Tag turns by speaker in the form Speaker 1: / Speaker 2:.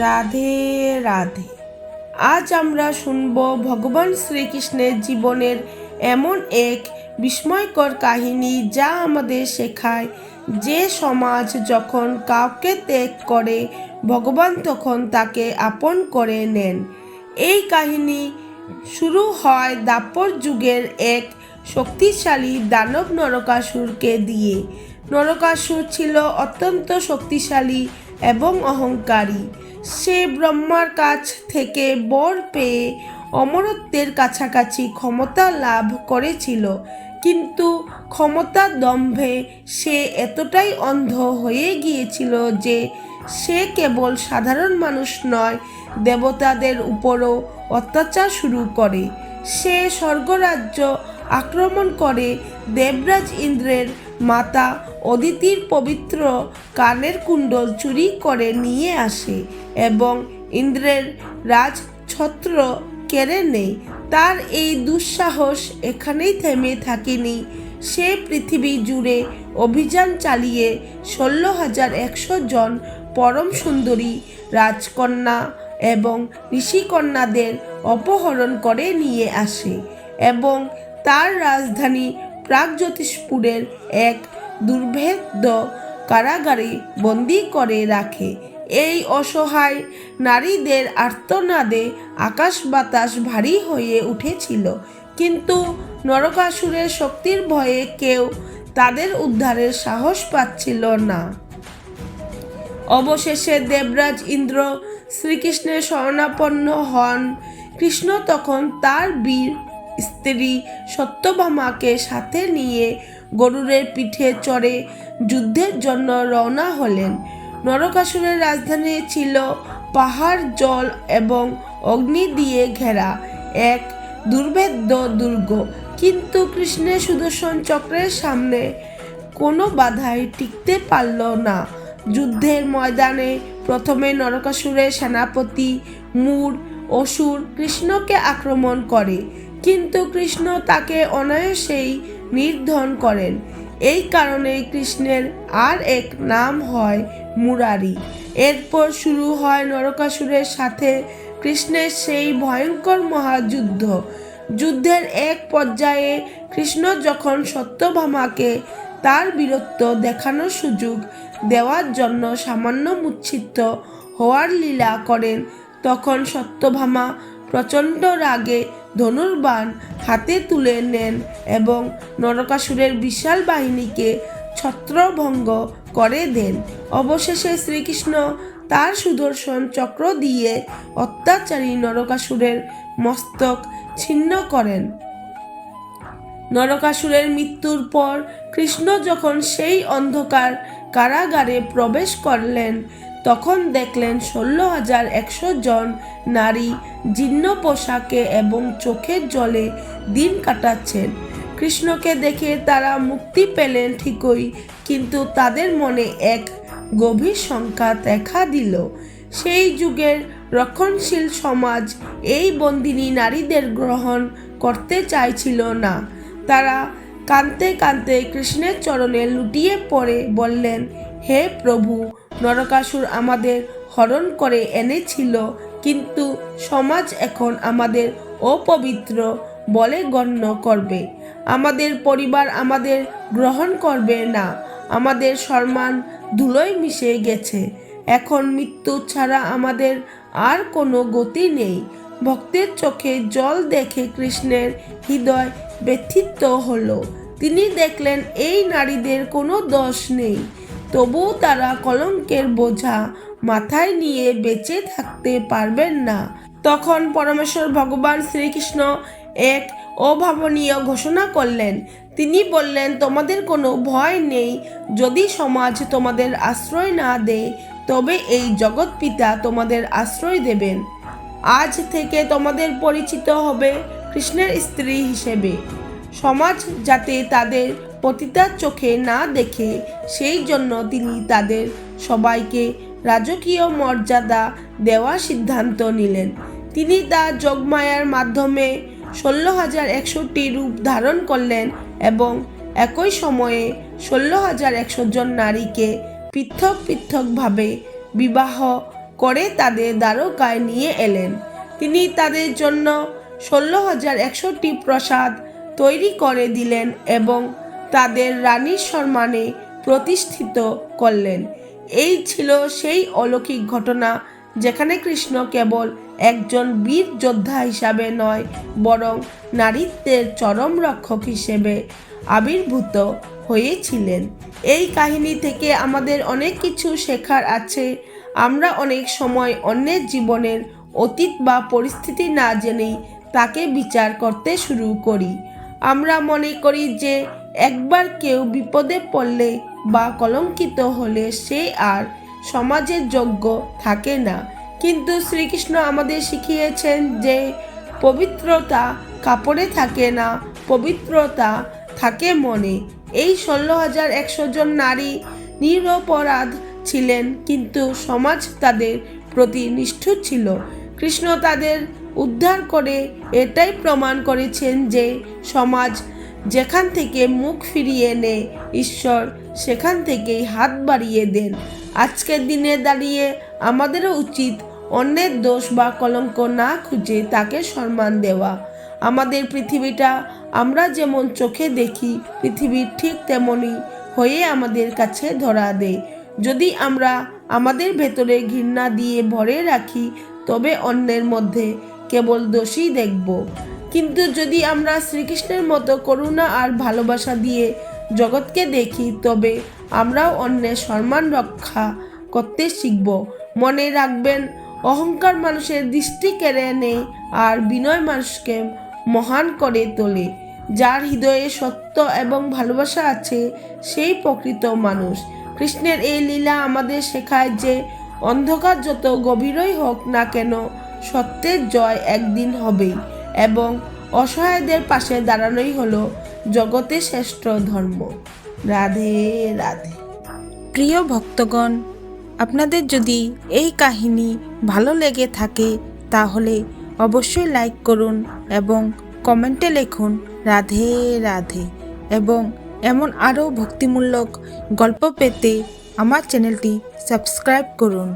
Speaker 1: রাধে রাধে। আজ আমরা শুনব ভগবান শ্রীকৃষ্ণের জীবনের এমন এক বিস্ময়কর কাহিনী, যা আমাদের শেখায় যে সমাজ যখন কাউকে ত্যাগ করে, ভগবান তখন তাকে আপন করে নেন। এই কাহিনী শুরু হয় দ্বাপর যুগের এক শক্তিশালী দানব নরকাসুরকে দিয়ে। নরকাসুর ছিল অত্যন্ত শক্তিশালী এবং অহংকারী। সে ব্রহ্মার কাছ থেকে বর পেয়ে অমরত্বের কাছাকাছি ক্ষমতা লাভ করেছিল, কিন্তু ক্ষমতার দম্ভে সে এতটাই অন্ধ হয়ে গিয়েছিল যে সে কেবল সাধারণ মানুষ নয়, দেবতাদের উপরও অত্যাচার শুরু করে। সে স্বর্গরাজ্য আক্রমণ করে দেবরাজ ইন্দ্রের মাতা অদিতির পবিত্র কানের কুণ্ডল চুরি করে নিয়ে আসে এবং ইন্দ্রের রাজছত্র কেড়ে নেয়। তার এই দুঃসাহস এখানেই থেমে থাকেনি। সে পৃথিবী জুড়ে অভিযান চালিয়ে 16,100 জন পরম সুন্দরী রাজকন্যা এবং ঋষিকন্যাদের অপহরণ করে নিয়ে আসে এবং তার রাজধানী প্রাগজ্যোতিষপুরের এক দুর্ভেদ্য কারাগারে বন্দি করে রাখে। এই অসহায় নারীদের আর্তনাদে আকাশ বাতাস ভারী হয়ে উঠেছিল, কিন্তু নরকাসুরের শক্তির ভয়ে কেউ তাদের উদ্ধারের সাহস পাচ্ছিল না। অবশেষে দেবরাজ ইন্দ্র শ্রীকৃষ্ণের শরণাপন্ন হন। কৃষ্ণ তখন তার বীর স্ত্রী সত্যভামাকে সাথে নিয়ে গরুরের পিঠে চড়ে যুদ্ধের জন্য রওনা হলেন। নরকাসুরের রাজধানী ছিল পাহাড়, জল এবং অগ্নি দিয়ে ঘেরা এক দুর্ভেদ্য দুর্গ, কিন্তু কৃষ্ণের সুদর্শন চক্রের সামনে কোনো বাধাই টিকতে পারল না। যুদ্ধের ময়দানে প্রথমে নরকাসুরের সেনাপতি মূর অসুর কৃষ্ণকে আক্রমণ করে, কিন্তু কৃষ্ণ তাকে অনায়াসেই নির্ধন করেন। এই কারণে কৃষ্ণের আর এক নাম হয় মুরারি। এরপর শুরু হয় নরকাসুরের সাথে কৃষ্ণের সেই ভয়ঙ্কর মহাযুদ্ধ। যুদ্ধের এক পর্যায়ে কৃষ্ণ যখন সত্যভামাকে তার বীরত্ব দেখানোর সুযোগ দেওয়ার জন্য সামান্য মূর্ছিত হওয়ার লীলা করেন, তখন সত্যভামা প্রচণ্ড রাগে ধনুর্বাণ হাতে তুলে নেন এবং নরকাসুরের বিশাল বাহিনীকে ছত্রভঙ্গ করে দেন। অবশেষে শ্রীকৃষ্ণ তার সুদর্শন চক্র দিয়ে অত্যাচারী নরকাসুরের মস্তক ছিন্ন করেন। নরকাসুরের মৃত্যুর পর কৃষ্ণ যখন সেই অন্ধকার কারাগারে প্রবেশ করলেন, তখন দেখলেন 16,100 জন নারী জীর্ণ পোশাকে এবং চোখের জলে দিন কাটাচ্ছেন। কৃষ্ণকে দেখে তারা মুক্তি পেলেন ঠিকই, কিন্তু তাদের মনে এক গভীর শঙ্কা দেখা দিল। সেই যুগের রক্ষণশীল সমাজ এই বন্দিনী নারীদের গ্রহণ করতে চাইছিল না। তারা কাঁদতে কাঁদতে কৃষ্ণের চরণে লুটিয়ে পড়ে বললেন, হে প্রভু, নরকাসুর আমাদের হরণ করে এনেছিল, কিন্তু সমাজ এখন আমাদের অপবিত্র বলে গণ্য করবে। আমাদের পরিবার আমাদের গ্রহণ করবে না। আমাদের সম্মান ধুলোয় মিশে গেছে। এখন মৃত্যু ছাড়া আমাদের আর কোনো গতি নেই। ভক্তের চোখে জল দেখে কৃষ্ণের হৃদয় ব্যথিত হলো। তিনি দেখলেন এই নারীদের কোনো দোষ নেই, তবুও তারা কলঙ্কের বোঝা মাথায় নিয়ে বেঁচে থাকতে পারবেন না। তখন পরমেশ্বর ভগবান শ্রীকৃষ্ণ এক অভাবনীয় ঘোষণা করলেন। তিনি বললেন, তোমাদের কোনো ভয় নেই। যদি সমাজ তোমাদের আশ্রয় না দেয়, তবে এই জগৎ পিতা তোমাদের আশ্রয় দেবেন। আজ থেকে তোমাদের পরিচিত হবে কৃষ্ণের স্ত্রী হিসেবে। সমাজ যাতে তাদের পতিতার চোখে না দেখে, সেই জন্য তিনি তাদের সবাইকে রাজকীয় মর্যাদা দেওয়ার সিদ্ধান্ত নিলেন। তিনি তার যোগমায়ার মাধ্যমে 16,100টি রূপ ধারণ করলেন এবং একই সময়ে 16,100 জন নারীকে পৃথক পৃথকভাবে বিবাহ করে তাদের দ্বারকায় নিয়ে এলেন। তিনি তাদের জন্য 16,100টি প্রসাদ তৈরি করে দিলেন এবং তাদের রানীর সম্মানে প্রতিষ্ঠিত করলেন। এই ছিল সেই অলৌকিক ঘটনা যেখানে কৃষ্ণ কেবল একজন বীর যোদ্ধা হিসাবে নয়, বরং নারীত্বের চরম রক্ষক হিসেবে আবির্ভূত হয়েছিলেন। এই কাহিনী থেকে আমাদের অনেক কিছু শেখার আছে। আমরা অনেক সময় অন্যের জীবনের অতীত বা পরিস্থিতি না জেনেই তাকে বিচার করতে শুরু করি। আমরা মনে করি যে একবার কেউ বিপদে পড়লে বা কলঙ্কিত হলে সে আর সমাজের যোগ্য থাকে না। কিন্তু শ্রীকৃষ্ণ আমাদের শিখিয়েছেন যে পবিত্রতা কাপড়ে থাকে না, পবিত্রতা থাকে মনে। এই 16,100 জন নারী নিরপরাধ ছিলেন, কিন্তু সমাজ তাদের প্রতি নিষ্ঠুর ছিল। কৃষ্ণ তাদের উদ্ধার করে এটাই প্রমাণ করেছেন যে সমাজ যেখান থেকে মুখ ফিরিয়ে নেয়, ঈশ্বর সেখান থেকেই হাত বাড়িয়ে দেন। আজকের দিনে দাঁড়িয়ে আমাদেরও উচিত অন্যের দোষ বা কলঙ্ক না খুঁজে তাকে সম্মান দেওয়া। আমাদের পৃথিবীটা আমরা যেমন চোখে দেখি, পৃথিবীর ঠিক তেমনই হয়ে আমাদের কাছে ধরা দেয়। যদি আমরা আমাদের ভেতরে ঘৃণা দিয়ে ভরে রাখি, তবে অন্যের মধ্যে কেবল দোষই দেখব। কিন্তু যদি আমরা শ্রীকৃষ্ণের মতো করুণা আর ভালোবাসা দিয়ে জগৎকে দেখি, তবে আমরাও অন্যের সম্মান রক্ষা করতে শিখব। মনে রাখবেন, অহংকার মানুষের দৃষ্টি কেড়ে নেয় আর বিনয় মানুষকে মহান করে তোলে। যার হৃদয়ে সত্য এবং ভালোবাসা আছে, সেই প্রকৃত মানুষ। কৃষ্ণের এই লীলা আমাদের শেখায় যে অন্ধকার যত গভীরই হোক না কেন, সত্যের জয় একদিন হবেই এবং অসহায়দের পাশে দাঁড়ানোই হলো জগতে শ্রেষ্ঠ ধর্ম। রাধে রাধে।
Speaker 2: প্রিয় ভক্তগণ, আপনাদের যদি এই কাহিনী ভালো লেগে থাকে তাহলে অবশ্যই লাইক করুন এবং কমেন্টে লিখুন রাধে রাধে। এবং এমন আরও ভক্তিমূলক গল্প পেতে আমার চ্যানেলটি সাবস্ক্রাইব করুন।